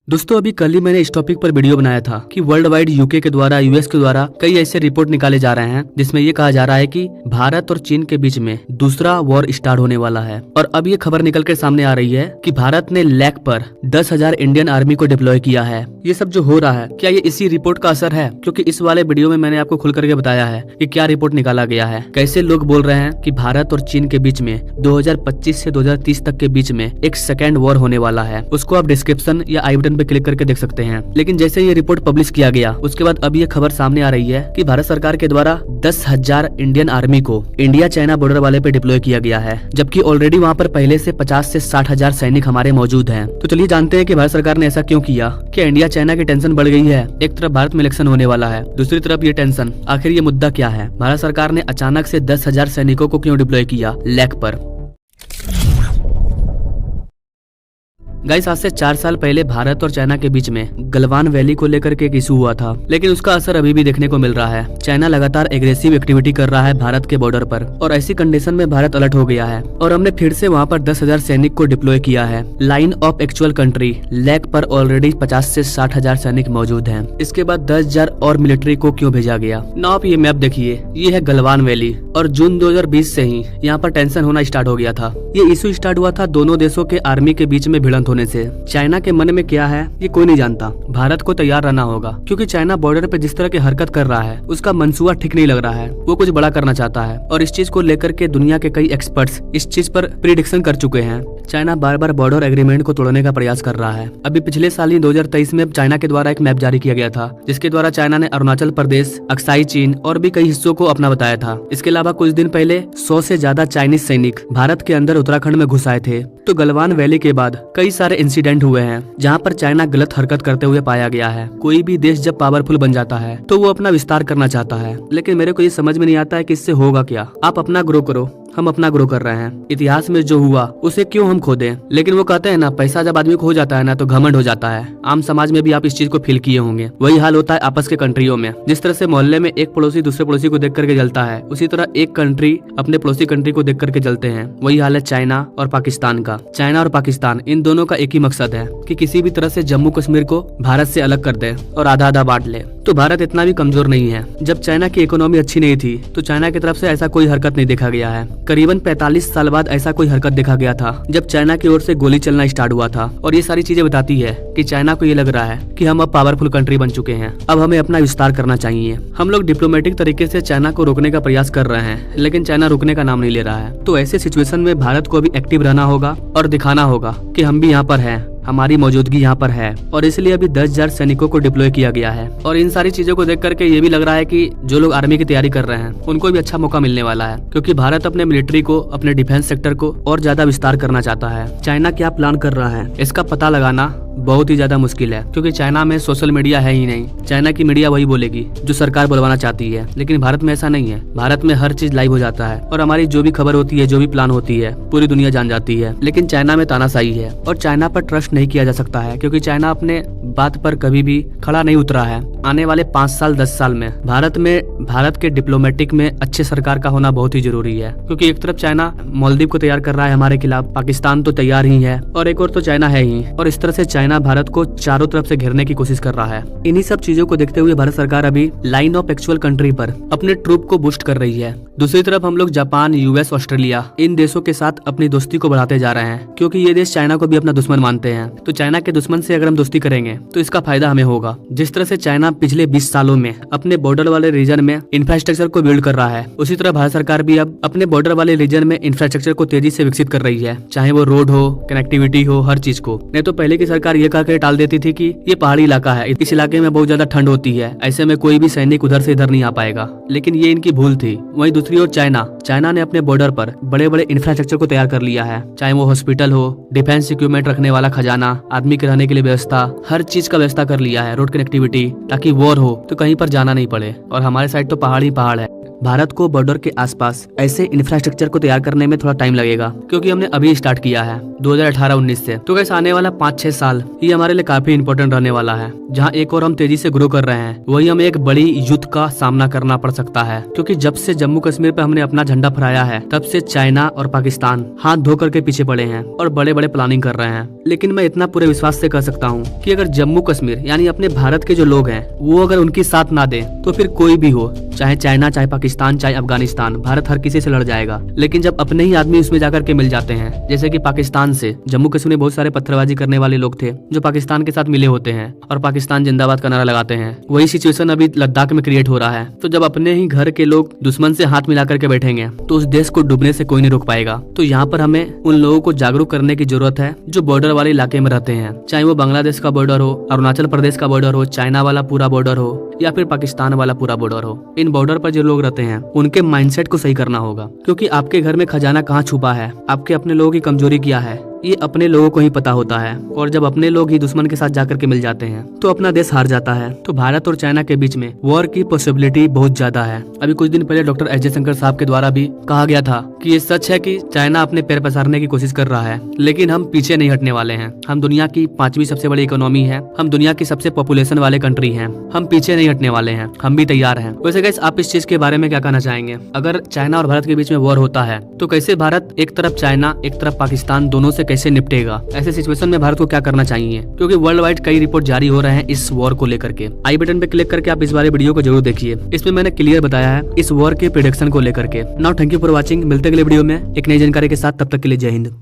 दोस्तों अभी कल ही मैंने इस टॉपिक पर वीडियो बनाया था कि वर्ल्ड वाइड यूके के द्वारा यूएस के द्वारा कई ऐसे रिपोर्ट निकाले जा रहे हैं जिसमें ये कहा जा रहा है कि भारत और चीन के बीच में दूसरा वॉर स्टार्ट होने वाला है। और अब ये खबर निकल कर सामने आ रही है कि भारत ने लैक पर 10,000 इंडियन आर्मी को डिप्लॉय किया है। ये सब जो हो रहा है क्या ये इसी रिपोर्ट का असर है? क्योंकि इस वाले वीडियो में मैंने आपको खुल करके बताया है कि क्या रिपोर्ट निकाला गया है, कैसे लोग बोल रहे हैं कि भारत और चीन के बीच में 2025 से 2030 तक के बीच में एक सेकेंड वॉर होने वाला है। उसको आप डिस्क्रिप्शन या आई बटन पे क्लिक करके देख सकते हैं। लेकिन जैसे ये रिपोर्ट पब्लिश किया गया उसके बाद अब ये खबर सामने आ रही है कि भारत सरकार के द्वारा 10,000 इंडियन आर्मी को इंडिया चाइना बॉर्डर वाले पे डिप्लॉय किया गया है, जबकि ऑलरेडी वहाँ पर पहले से 50 से 60,000 सैनिक हमारे मौजूद हैं। तो चलिए जानते हैं कि भारत सरकार ने ऐसा क्यों किया। क्या इंडिया चाइना की टेंशन बढ़ गई है? एक तरफ भारत में इलेक्शन होने वाला है, दूसरी तरफ ये टेंशन। आखिर ये मुद्दा क्या है? भारत सरकार ने अचानक से 10,000 सैनिकों को क्यों डिप्लॉय किया लैक पर? गाइस आज से 4 साल पहले भारत और चाइना के बीच में गलवान वैली को लेकर के एक इशू हुआ था, लेकिन उसका असर अभी भी देखने को मिल रहा है। चाइना लगातार एग्रेसिव एक्टिविटी कर रहा है भारत के बॉर्डर पर और ऐसी कंडीशन में भारत अलर्ट हो गया है और हमने फिर से वहां पर 10,000 सैनिक को डिप्लॉय किया है। Line of actual country LAC पर ऑलरेडी 50 से 60,000 सैनिक मौजूद है। इसके बाद 10,000 और मिलिट्री को क्यों भेजा गया? ना आप ये मैप देखिए, ये है गलवान वैली और जून 2020 से ही यहाँ पर टेंशन होना स्टार्ट हो गया था। ये इशू स्टार्ट हुआ था दोनों देशों के आर्मी के बीच में भिड़ंत होने से। चाइना के मन में क्या है ये कोई नहीं जानता। भारत को तैयार रहना होगा क्योंकि चाइना बॉर्डर पे जिस तरह की हरकत कर रहा है उसका मंसूबा ठीक नहीं लग रहा है। वो कुछ बड़ा करना चाहता है और इस चीज को लेकर के दुनिया के कई एक्सपर्ट्स इस चीज पर प्रिडिक्शन कर चुके हैं। चाइना बार बार बॉर्डर एग्रीमेंट को तोड़ने का प्रयास कर रहा है। अभी पिछले साल ही 2023 में चाइना के द्वारा एक मैप जारी किया गया था जिसके द्वारा चाइना ने अरुणाचल प्रदेश, अक्साई चीन और भी कई हिस्सों को अपना बताया था। इसके अलावा कुछ दिन पहले 100 से ज्यादा चाइनीज सैनिक भारत के अंदर उत्तराखंड में घुस आए थे। तो गलवान वैली के बाद कई सारे इंसिडेंट हुए हैं जहाँ पर चाइना गलत हरकत करते हुए पाया गया है। कोई भी देश जब पावरफुल बन जाता है तो वो अपना विस्तार करना चाहता है, लेकिन मेरे को ये समझ में नहीं आता है कि इससे होगा क्या। आप अपना ग्रो करो, हम अपना ग्रो कर रहे हैं। इतिहास में जो हुआ उसे क्यों हम खो दें? लेकिन वो कहते हैं ना, पैसा जब आदमी को हो जाता है ना तो घमंड हो जाता है। आम समाज में भी आप इस चीज को फील किए होंगे। वही हाल होता है आपस के कंट्रियों में। जिस तरह से मोहल्ले में एक पड़ोसी दूसरे पड़ोसी को देख करके जलता है, उसी तरह एक कंट्री अपने पड़ोसी कंट्री को देख करके जलते हैं। वही हाल है चाइना और पाकिस्तान का। चाइना और पाकिस्तान इन दोनों का एक ही मकसद है कि किसी भी तरह से जम्मू कश्मीर को भारत से अलग कर दे और आधा आधा बांट ले। तो भारत इतना भी कमजोर नहीं है। जब चाइना की इकोनॉमी अच्छी नहीं थी तो चाइना की तरफ से ऐसा कोई हरकत नहीं देखा गया है। करीबन 45 साल बाद ऐसा कोई हरकत देखा गया था जब चाइना की ओर से गोली चलना स्टार्ट हुआ था। और ये सारी चीजें बताती है कि चाइना को ये लग रहा है कि हम अब पावरफुल कंट्री बन चुके हैं, अब हमें अपना विस्तार करना चाहिए। हम लोग डिप्लोमेटिक तरीके से चाइना को रोकने का प्रयास कर रहे हैं, लेकिन चाइना रुकने का नाम नहीं ले रहा है। तो ऐसे सिचुएशन में भारत को भी एक्टिव रहना होगा और दिखाना होगा कि हम भी यहाँ पर हैं, हमारी मौजूदगी यहाँ पर है। और इसलिए अभी 10,000 सैनिकों को डिप्लॉय किया गया है। और इन सारी चीजों को देख करके ये भी लग रहा है कि जो लोग आर्मी की तैयारी कर रहे हैं उनको भी अच्छा मौका मिलने वाला है, क्योंकि भारत अपने मिलिट्री को, अपने डिफेंस सेक्टर को और ज्यादा विस्तार करना चाहता है। चाइना क्या प्लान कर रहा है इसका पता लगाना बहुत ही ज्यादा मुश्किल है, क्योंकि चाइना में सोशल मीडिया है ही नहीं। चाइना की मीडिया वही बोलेगी जो सरकार बुलवाना चाहती है, लेकिन भारत में ऐसा नहीं है। भारत में हर चीज लाइव हो जाता है और हमारी जो भी खबर होती है, जो भी प्लान होती है, पूरी दुनिया जान जाती है। लेकिन चाइना में तानाशाही है और चाइना पर ट्रस्ट नहीं किया जा सकता है, क्योंकि चाइना अपने बात पर कभी भी खड़ा नहीं उतरा है। आने वाले 5 साल 10 साल में भारत के डिप्लोमेटिक में अच्छे सरकार का होना बहुत ही जरूरी है, क्योंकि एक तरफ चाइना मालदीव को तैयार कर रहा है हमारे खिलाफ, पाकिस्तान तो तैयार ही है और एक और तो चाइना है ही। और इस तरह से चाइना भारत को चारों तरफ से घेरने की कोशिश कर रहा है। इन्हीं सब चीजों को देखते हुए भारत सरकार अभी लाइन ऑफ एक्चुअल कंट्री पर अपने ट्रूप को बूस्ट कर रही है। दूसरी तरफ हम लोग जापान, यूएस, ऑस्ट्रेलिया इन देशों के साथ अपनी दोस्ती को बढ़ाते जा रहे हैं, क्योंकि ये देश चाइना को भी अपना दुश्मन मानते हैं। तो चाइना के दुश्मन से अगर हम दोस्ती करेंगे तो इसका फायदा हमें होगा। जिस तरह से चाइना पिछले 20 सालों में अपने बॉर्डर वाले रीजन में इंफ्रास्ट्रक्चर को बिल्ड कर रहा है, उसी तरह भारत सरकार भी अब अपने बॉर्डर वाले रीजन में इंफ्रास्ट्रक्चर को तेजी से विकसित कर रही है, चाहे वो रोड हो, कनेक्टिविटी हो, हर चीज को। नहीं तो पहले की सरकार ये कहकर टाल देती थी कि ये पहाड़ी इलाका है, इस इलाके में बहुत ज्यादा ठंड होती है, ऐसे में कोई भी सैनिक उधर से इधर नहीं आ पाएगा। लेकिन ये इनकी भूल थी। वहीं दूसरी ओर चाइना ने अपने बॉर्डर पर बड़े बड़े इंफ्रास्ट्रक्चर को तैयार कर लिया है, चाहे वो हॉस्पिटल हो, डिफेंस इक्विपमेंट रखने वाला खजाना, आदमी के रहने के लिए व्यवस्था, हर चीज का व्यवस्था कर लिया है, रोड कनेक्टिविटी, ताकि वॉर हो तो कहीं पर जाना नहीं पड़े। और हमारे साइड तो पहाड़ ही पहाड़ है, भारत को बॉर्डर के आसपास ऐसे इंफ्रास्ट्रक्चर को तैयार करने में थोड़ा टाइम लगेगा, क्योंकि हमने अभी स्टार्ट किया है 2018-19 से। तो कैसे आने वाला 5-6 साल ये हमारे लिए काफी इंपॉर्टेंट रहने वाला है। जहाँ एक और हम तेजी से ग्रो कर रहे हैं, वही हमें एक बड़ी युद्ध का सामना करना पड़ सकता है, क्योंकि जब से जम्मू कश्मीर पे हमने अपना झंडा फहराया है, तब से चाइना और पाकिस्तान हाथ धो करके पीछे पड़े हैं और बड़े बड़े प्लानिंग कर रहे हैं। लेकिन मैं इतना पूरे विश्वास से कह सकता हूँ कि अगर जम्मू कश्मीर यानी अपने भारत के जो लोग हैं वो अगर उनकी साथ ना दे, तो फिर कोई भी हो, चाहे चाइना, चाहे पाकिस्तान, चाहे अफगानिस्तान, भारत हर किसी से लड़ जाएगा। लेकिन जब अपने ही आदमी उसमें जाकर के मिल जाते हैं, जैसे कि पाकिस्तान से जम्मू कश्मीर में बहुत सारे पत्थरबाजी करने वाले लोग थे जो पाकिस्तान के साथ मिले होते हैं और पाकिस्तान जिंदाबाद का नारा लगाते हैं, वही सिचुएशन अभी लद्दाख में क्रिएट हो रहा है। तो जब अपने ही घर के लोग दुश्मन से हाथ मिला करके बैठेंगे, तो उस देश को डूबने से कोई नहीं रोक पाएगा। तो यहाँ पर हमें उन लोगों को जागरूक करने की जरूरत है जो बॉर्डर वाले इलाके में रहते हैं, चाहे वो बांग्लादेश का बॉर्डर हो, अरुणाचल प्रदेश का बॉर्डर हो, चाइना वाला पूरा बॉर्डर हो, या फिर पाकिस्तान वाला पूरा बॉर्डर हो। इन बॉर्डर पर जो लोग रहते हैं उनके माइंडसेट को सही करना होगा, क्योंकि आपके घर में खजाना कहाँ छुपा है, आपके अपने लोगों की कमजोरी क्या है, ये अपने लोगों को ही पता होता है। और जब अपने लोग ही दुश्मन के साथ जाकर के मिल जाते हैं, तो अपना देश हार जाता है। तो भारत और चाइना के बीच में वॉर की पॉसिबिलिटी बहुत ज्यादा है। अभी कुछ दिन पहले डॉक्टर एस जयशंकर साहब के द्वारा भी कहा गया था कि ये सच है कि चाइना अपने पैर पसारने की कोशिश कर रहा है, लेकिन हम पीछे नहीं हटने वाले हैं। हम दुनिया की 5वीं सबसे बड़ी इकोनॉमी है, हम दुनिया की सबसे पॉपुलेशन वाले कंट्री हैं, हम पीछे नहीं हटने वाले हैं, हम भी तैयार हैं। वैसे गाइस, आप इस चीज के बारे में क्या कहना चाहेंगे? अगर चाइना और भारत के बीच में वॉर होता है, तो कैसे भारत एक तरफ चाइना एक तरफ पाकिस्तान दोनों से कैसे निपटेगा? ऐसे सिचुएशन में भारत को क्या करना चाहिए? क्योंकि वर्ल्ड वाइड कई रिपोर्ट जारी हो रहे हैं इस वॉर को लेकर के। आई बटन पे क्लिक करके आप इस बारे वीडियो को जरूर देखिए, इसमें मैंने क्लियर बताया है इस वॉर के प्रेडिक्शन को लेकर के। Now thank you for watching. मिलते अगले वीडियो में एक नई जानकारी के साथ, तब तक के लिए जय हिंद।